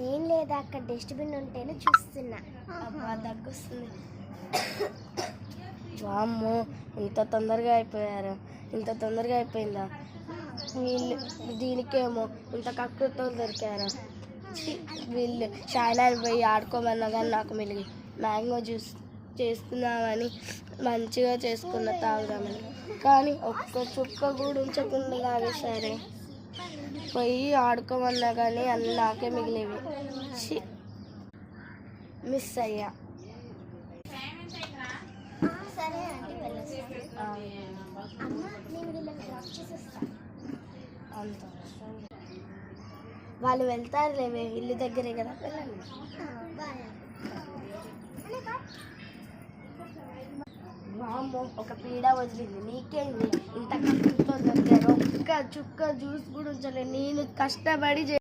ఏం లేదా, అక్కడ డస్ట్బిన్ ఉంటేనే చూస్తున్నా. అబ్బా దగ్గొస్తుంది. వామ్మో, ఇంత తొందరగా అయిపోయిందా? వీళ్ళు దీనికేమో ఇంత కక్కుతో దొరికారా? వీళ్ళు షాయినాలు పోయి ఆడుకోమన్నా కానీ నాకు మిలిగి మ్యాంగో జ్యూస్ చేసుకుందామని మంచిగా చేసుకున్న తాగుదామని, కానీ ఒక్క చుక్క కూడా ఉంచకుండా తాగేసరే. పోయి ఆడుకోమన్నా కానీ అన్నీ నాకే మిగిలేవి. మిస్ అయ్యా. సరే ఆంటీ వెళ్ళొస్తా. అమ్మ నేను వీళ్ళని డ్రాప్ చేసేస్తాను. అంత వాళ్ళు వెళ్తారులేవే, ఇల్లు దగ్గరే కదా, వెళ్ళండి. వామ్మో, ఒక పీడ వదిలింది. నీకేంది ఇంత కష్టంతో దొరికారు? ఒక్క చుక్క జ్యూస్ కూడా ఉంచలేదు. నేను కష్టపడి